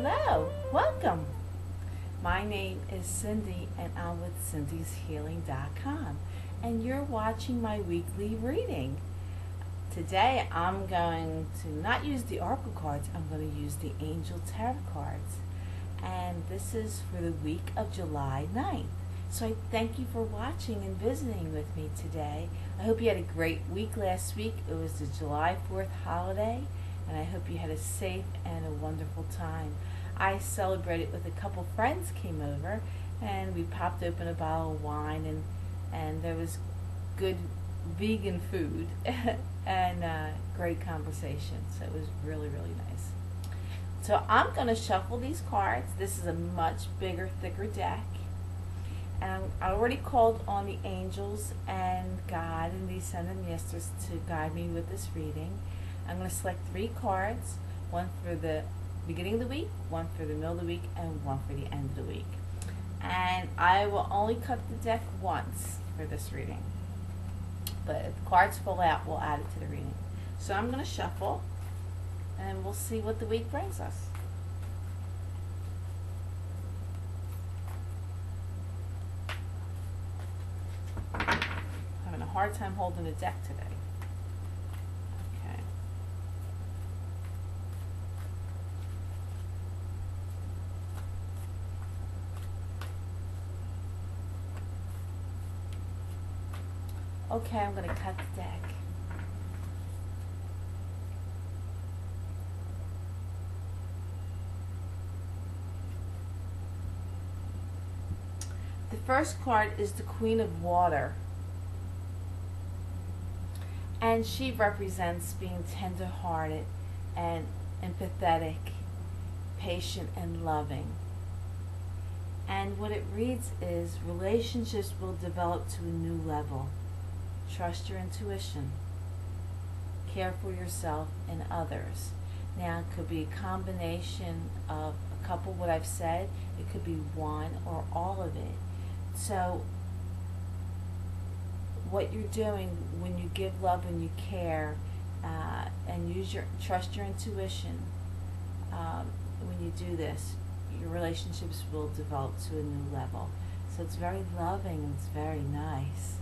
Hello, welcome. My name is Cindy and I'm with cindyshealing.com and you're watching my weekly reading. Today I'm going to not use the oracle cards, I'm going to use the angel tarot cards. And this is for the week of July 9th. So I thank you for watching and visiting with me today. I hope you had a great week last week. It was the July 4th holiday, and I hope you had a safe and a wonderful time. I celebrated with a couple friends came over, and we popped open a bottle of wine, and there was good vegan food and great conversation. So it was really, really nice. So I'm going to shuffle these cards. This is a much bigger, thicker deck. And I already called on the angels and God and the Ascended Masters to guide me with this reading. I'm going to select 3 cards, one for the beginning of the week, one for the middle of the week, and one for the end of the week. And I will only cut the deck once for this reading. But if the cards fall out, we'll add it to the reading. So I'm going to shuffle, and we'll see what the week brings us. Having a hard time holding the deck today. Okay, I'm going to cut the deck. The first card is the Queen of Water. And she represents being tender-hearted and empathetic, patient and loving. And what it reads is, relationships will develop to a new level. Trust your intuition. Care for yourself and others. Now, it could be a combination of a couple, what I've said. It could be one or all of it. So, what you're doing when you give love and you care and trust your intuition, when you do this, your relationships will develop to a new level. So it's very loving and it's very nice.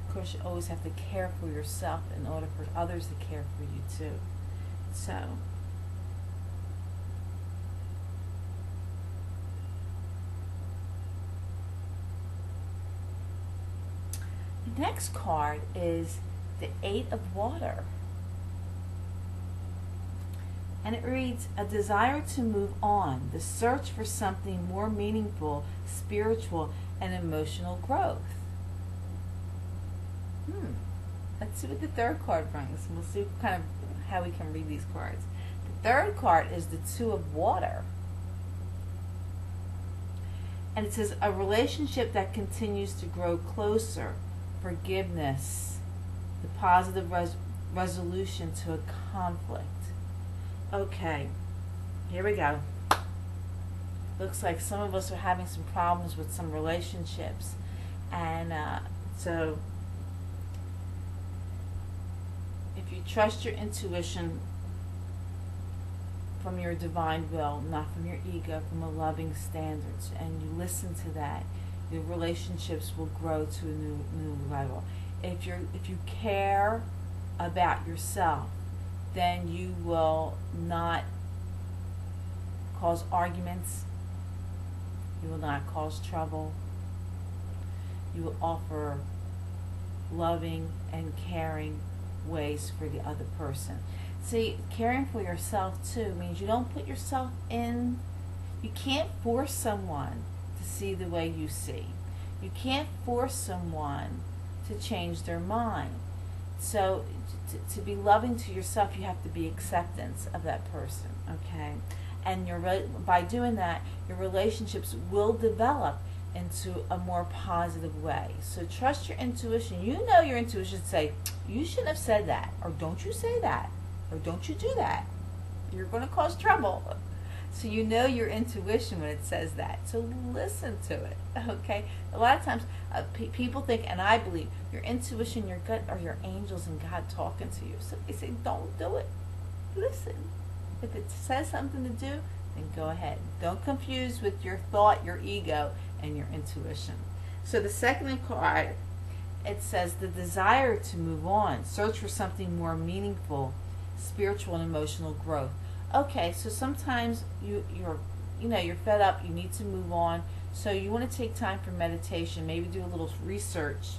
Of course, you always have to care for yourself in order for others to care for you too. So, the next card is the 8 of Water. And it reads, a desire to move on, the search for something more meaningful, spiritual, and emotional growth. Let's see what the third card brings. We'll see kind of how we can read these cards. The third card is the 2 of Water. And it says, a relationship that continues to grow closer, forgiveness, the positive resolution to a conflict. Okay, here we go. Looks like some of us are having some problems with some relationships. And so if you trust your intuition from your divine will, not from your ego, from a loving standards, and you listen to that, your relationships will grow to a new level. If you care about yourself, then you will not cause arguments. You will not cause trouble. You will offer loving and caring ways for the other person. See, caring for yourself too means you don't put yourself in. You can't force someone to see the way you see. You can't force someone to change their mind. So to be loving to yourself, you have to be acceptance of that person, okay? And by doing that, your relationships will develop into a more positive way. So trust your intuition. You know your intuition say, you shouldn't have said that, or don't you say that, or don't you do that. You're going to cause trouble. So you know your intuition when it says that. So listen to it, okay? A lot of times people think, and I believe, your intuition, your gut are your angels and God talking to you. So they say, don't do it. Listen. If it says something to do, then go ahead. Don't confuse with your thought, your ego, and your intuition. So the second card, it says the desire to move on. Search for something more meaningful, spiritual and emotional growth. Okay, so sometimes you're fed up, you need to move on. So you want to take time for meditation, maybe do a little research,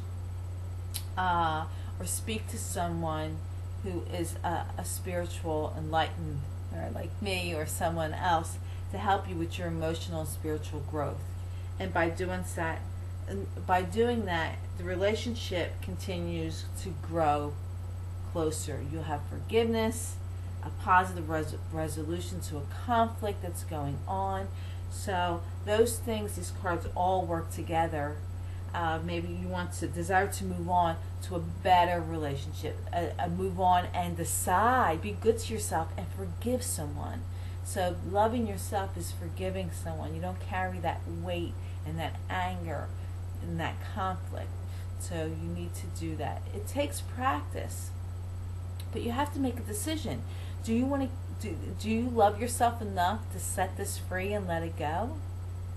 or speak to someone who is a spiritual enlightened, or like me or someone else, to help you with your emotional and spiritual growth. And by doing that, the relationship continues to grow closer. You'll have forgiveness, a positive resolution to a conflict that's going on. So those things, these cards all work together. Maybe you want to desire to move on to a better relationship, move on and decide, be good to yourself and forgive someone. So loving yourself is forgiving someone. You don't carry that weight and that anger and that conflict. So you need to do that. It takes practice, but you have to make a decision. Do you love yourself enough to set this free and let it go?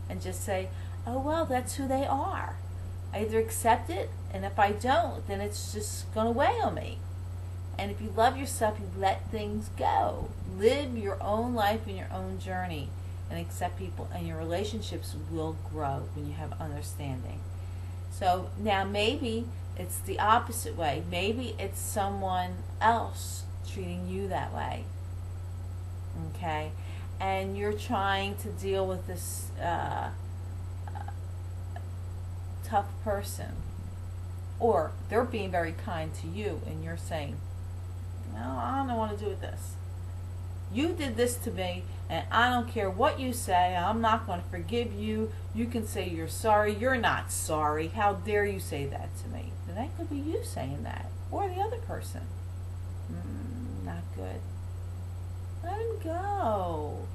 And just say, oh well, that's who they are. I either accept it, and if I don't, then it's just going to weigh on me. And if you love yourself, you let things go. Live your own life and your own journey, and accept people, and your relationships will grow when you have understanding. So now maybe it's the opposite way. Maybe it's someone else treating you that way. Okay? And you're trying to deal with this tough person, or they're being very kind to you and you're saying, no, I don't want to do with this. You did this to me and I don't care what you say. I'm not going to forgive you. You can say you're sorry. You're not sorry. How dare you say that to me? And that could be you saying that, or the other person. Not good. Let him go.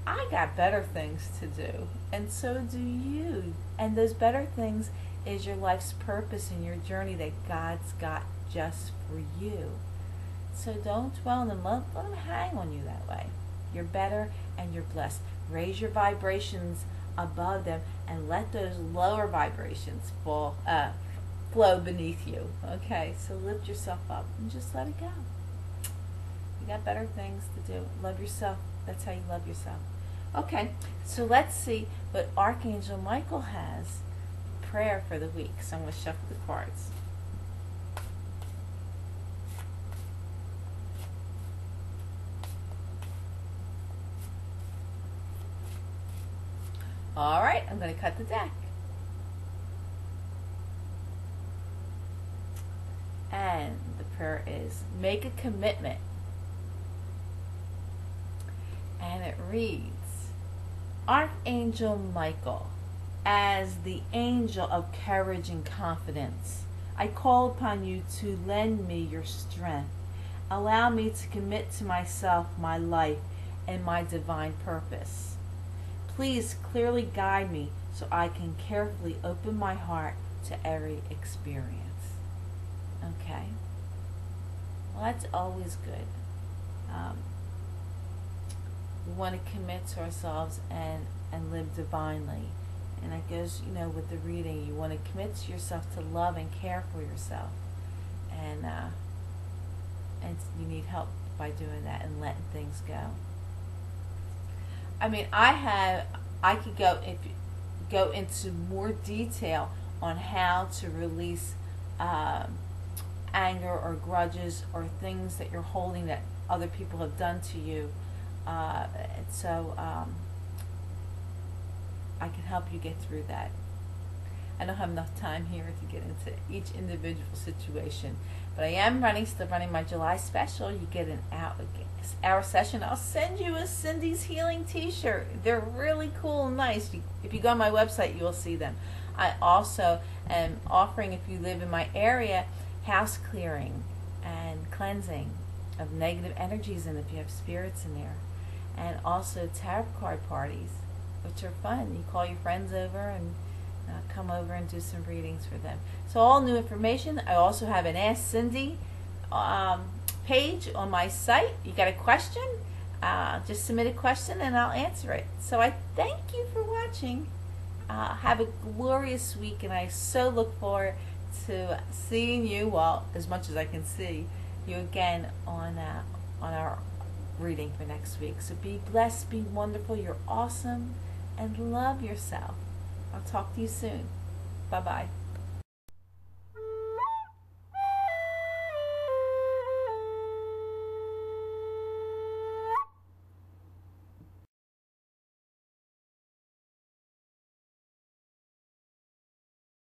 I got better things to do, and so do you. And those better things is your life's purpose and your journey that God's got just for you. So don't dwell on them. Let them hang on you that way. You're better and you're blessed. Raise your vibrations above them and let those lower vibrations flow beneath you. Okay, so lift yourself up and just let it go. You got better things to do. Love yourself. That's how you love yourself. Okay, so let's see what Archangel Michael has prayer for the week. So I'm going to shuffle the cards. All right, I'm going to cut the deck. And the prayer is, make a commitment. And it reads, Archangel Michael, as the angel of courage and confidence, I call upon you to lend me your strength. Allow me to commit to myself, my life, and my divine purpose. Please clearly guide me so I can carefully open my heart to every experience. Okay? Well, that's always good. We want to commit to ourselves and live divinely. And it goes, with the reading, you want to commit to yourself to love and care for yourself. And you need help by doing that and letting things go. I mean, I could go into more detail on how to release anger or grudges or things that you're holding that other people have done to you. So I can help you get through that. I don't have enough time here to get into each individual situation, but I am still running my July special. You get an hour session. I'll send you a Cindy's Healing t-shirt. They're really cool and nice. If you go on my website, you will see them. I also am offering, if you live in my area, house clearing and cleansing of negative energies, and if you have spirits in there. and also tarot card parties, which are fun. You call your friends over and come over and do some readings for them. So all new information. I also have an Ask Cindy page on my site. You got a question? Just submit a question and I'll answer it. So I thank you for watching. Have a glorious week, and I so look forward to seeing you, well, as much as I can see you again on our reading for next week. So be blessed, be wonderful, you're awesome, and love yourself. I'll talk to you soon. Bye-bye.